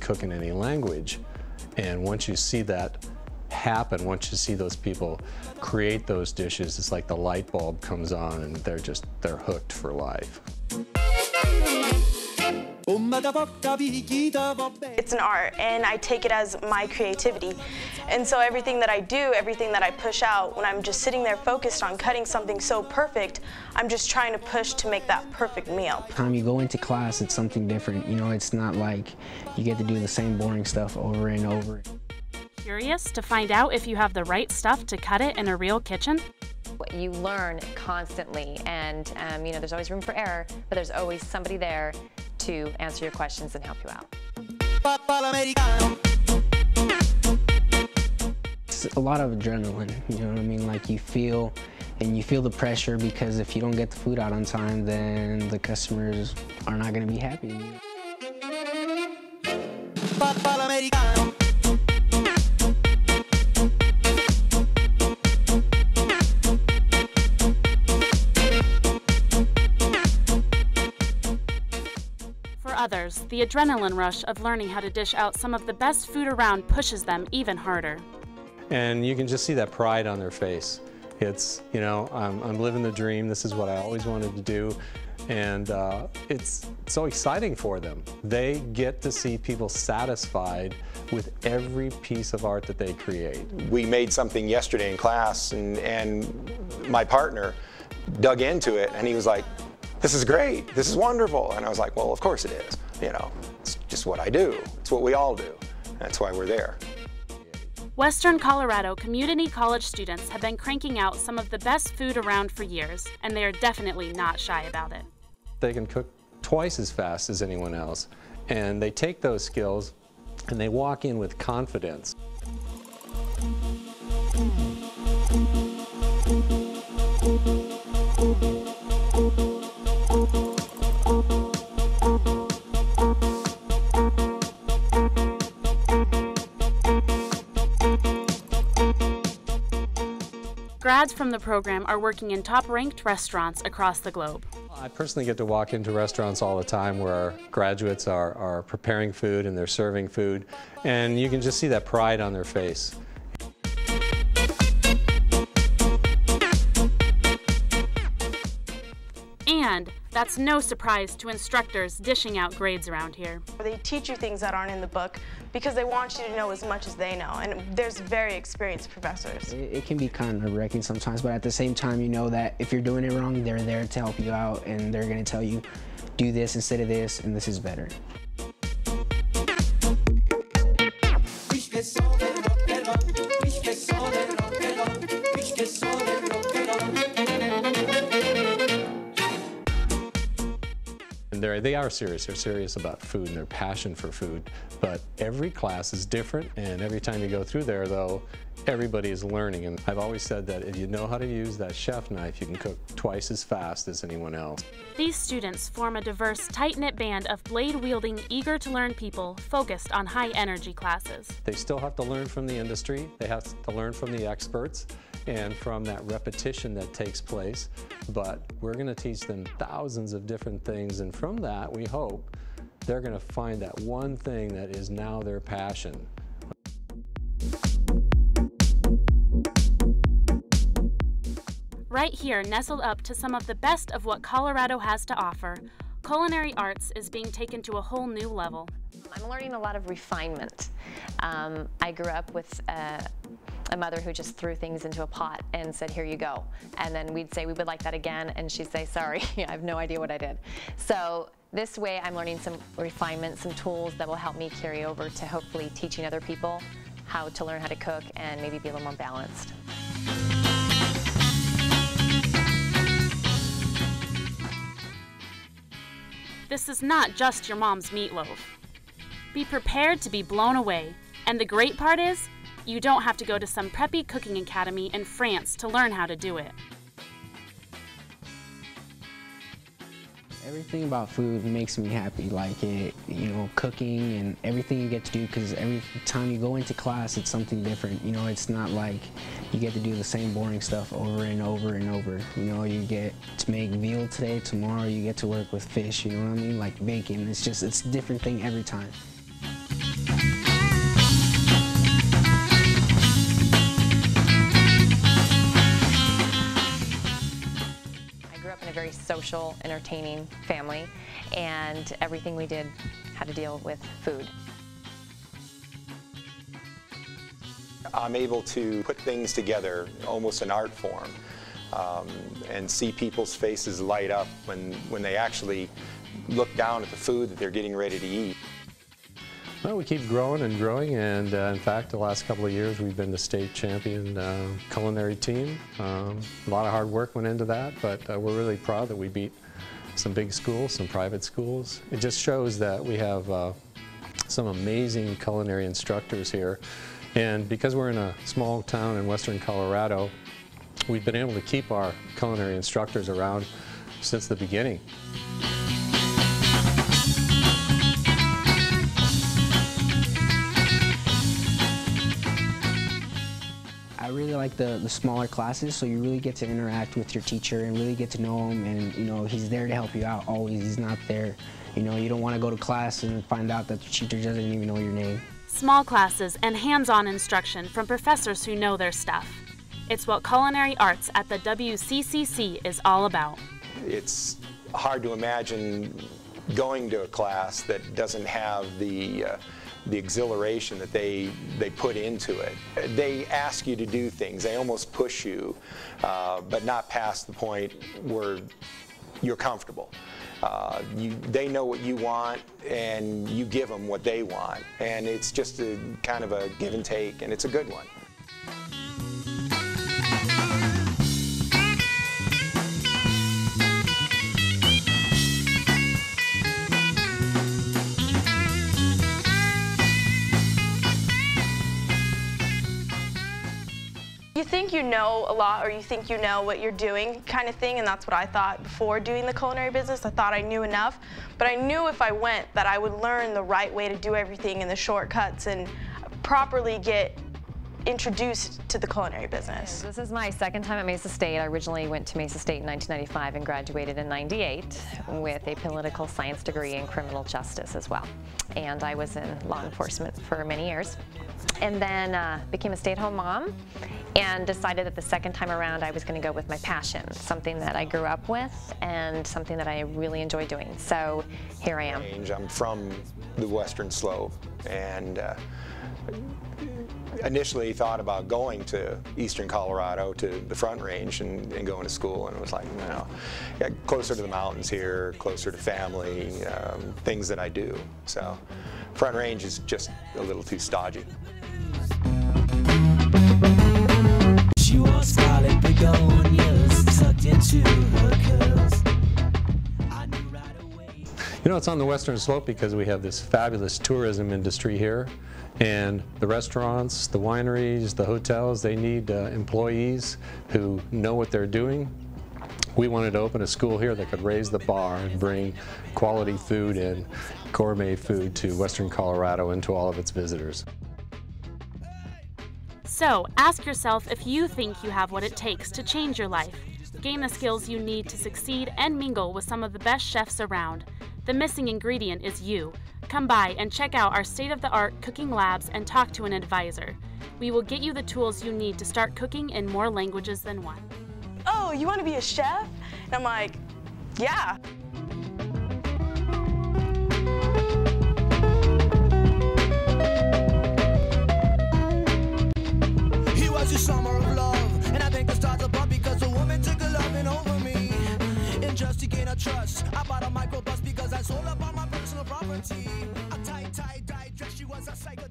cook in any language. And once you see that happen, once you see those people create those dishes, it's like the light bulb comes on and they're hooked for life. It's an art, and I take it as my creativity. And so everything that I do, everything that I push out, when I'm just sitting there focused on cutting something so perfect, I'm just trying to push to make that perfect meal. Every time you go into class, it's something different. You know, it's not like you get to do the same boring stuff over and over. Curious to find out if you have the right stuff to cut it in a real kitchen? You learn constantly, and you know, there's always room for error, but there's always somebody there to answer your questions and help you out. It's a lot of adrenaline, you know what I mean? Like you feel the pressure, because if you don't get the food out on time, then the customers are not going to be happy. Others, the adrenaline rush of learning how to dish out some of the best food around pushes them even harder. And you can just see that pride on their face. It's, you know, I'm living the dream, this is what I always wanted to do, and it's so exciting for them. They get to see people satisfied with every piece of art that they create. We made something yesterday in class, and my partner dug into it, and he was like, "This is great, this is wonderful." And I was like, well, of course it is. You know, it's just what I do. It's what we all do. That's why we're there. Western Colorado community college students have been cranking out some of the best food around for years, and they are definitely not shy about it. They can cook twice as fast as anyone else, and they take those skills and they walk in with confidence. Grads from the program are working in top-ranked restaurants across the globe. I personally get to walk into restaurants all the time where our graduates are preparing food and they're serving food, and you can just see that pride on their face. And that's no surprise to instructors dishing out grades around here. They teach you things that aren't in the book because they want you to know as much as they know, and there's very experienced professors. It can be kind of nerve-wracking sometimes, but at the same time, you know that if you're doing it wrong, they're there to help you out, and they're going to tell you, do this instead of this, and this is better. And they are serious. They're serious about food and their passion for food. But every class is different, and every time you go through there, though, everybody is learning. And I've always said that if you know how to use that chef knife, you can cook twice as fast as anyone else. These students form a diverse, tight-knit band of blade-wielding, eager-to-learn people focused on high-energy classes. They still have to learn from the industry. They have to learn from the experts and from that repetition that takes place. But we're going to teach them thousands of different things, and from that, we hope they're going to find that one thing that is now their passion. Right here, nestled up to some of the best of what Colorado has to offer, culinary arts is being taken to a whole new level. I'm learning a lot of refinement. I grew up with a mother who just threw things into a pot and said, "Here you go." And then we'd say, "We would like that again," and she'd say, "Sorry, I have no idea what I did." So this way I'm learning some refinement, some tools that will help me carry over to hopefully teaching other people how to learn how to cook and maybe be a little more balanced. This is not just your mom's meatloaf. Be prepared to be blown away. And the great part is, you don't have to go to some preppy cooking academy in France to learn how to do it. Everything about food makes me happy, like it, you know, cooking and everything you get to do, because every time you go into class, it's something different. You know, it's not like you get to do the same boring stuff over and over and over. You know, you get to make veal today, tomorrow you get to work with fish, you know what I mean, like bacon. It's a different thing every time. social, entertaining family, and everything we did had to deal with food. I'm able to put things together, almost an art form, and see people's faces light up when they actually look down at the food that they're getting ready to eat. Well, we keep growing and growing, and in fact, the last couple of years we've been the state champion culinary team. A lot of hard work went into that, but we're really proud that we beat some big schools, some private schools. It just shows that we have some amazing culinary instructors here, and because we're in a small town in western Colorado, we've been able to keep our culinary instructors around since the beginning. I really like the smaller classes, so you really get to interact with your teacher and really get to know him, and you know, he's there to help you out always. He's not there, you know, you don't want to go to class and find out that the teacher doesn't even know your name. Small classes and hands-on instruction from professors who know their stuff. It's what culinary arts at the WCCC is all about. It's hard to imagine going to a class that doesn't have the exhilaration that they put into it. They ask you to do things, they almost push you, but not past the point where you're comfortable. They know what you want, and you give them what they want, and it's just a kind of a give and take, and it's a good one. You think you know a lot, or you think you know what you're doing kind of thing, and that's what I thought before doing the culinary business. I thought I knew enough, but I knew if I went that I would learn the right way to do everything and the shortcuts and properly get introduced to the culinary business. This is my second time at Mesa State. I originally went to Mesa State in 1995 and graduated in '98 with a political science degree in criminal justice as well. And I was in law enforcement for many years. And then became a stay-at-home mom and decided that the second time around I was going to go with my passion, something that I grew up with and something that I really enjoy doing. So here I am. I'm from the Western Slope, and initially thought about going to eastern Colorado to the Front Range and going to school, and it was like, you know, yeah, closer to the mountains here, closer to family, things that I do. So Front Range is just a little too stodgy. She wore scarlet begonias tucked into her curls. I knew right away. You know, it's on the Western Slope because we have this fabulous tourism industry here, and the restaurants, the wineries, the hotels, they need employees who know what they're doing. We wanted to open a school here that could raise the bar and bring quality food and gourmet food to Western Colorado and to all of its visitors. So, ask yourself if you think you have what it takes to change your life, gain the skills you need to succeed, and mingle with some of the best chefs around. The missing ingredient is you. Come by and check out our state-of-the-art cooking labs and talk to an advisor. We will get you the tools you need to start cooking in more languages than one. Oh, you want to be a chef? And I'm like, yeah. He was a summer of love, and I think the stars above because a woman took a loving over me. And just to gain her trust, I bought a microbus because I sold up all my personal property. A tight dress, she was a psycho.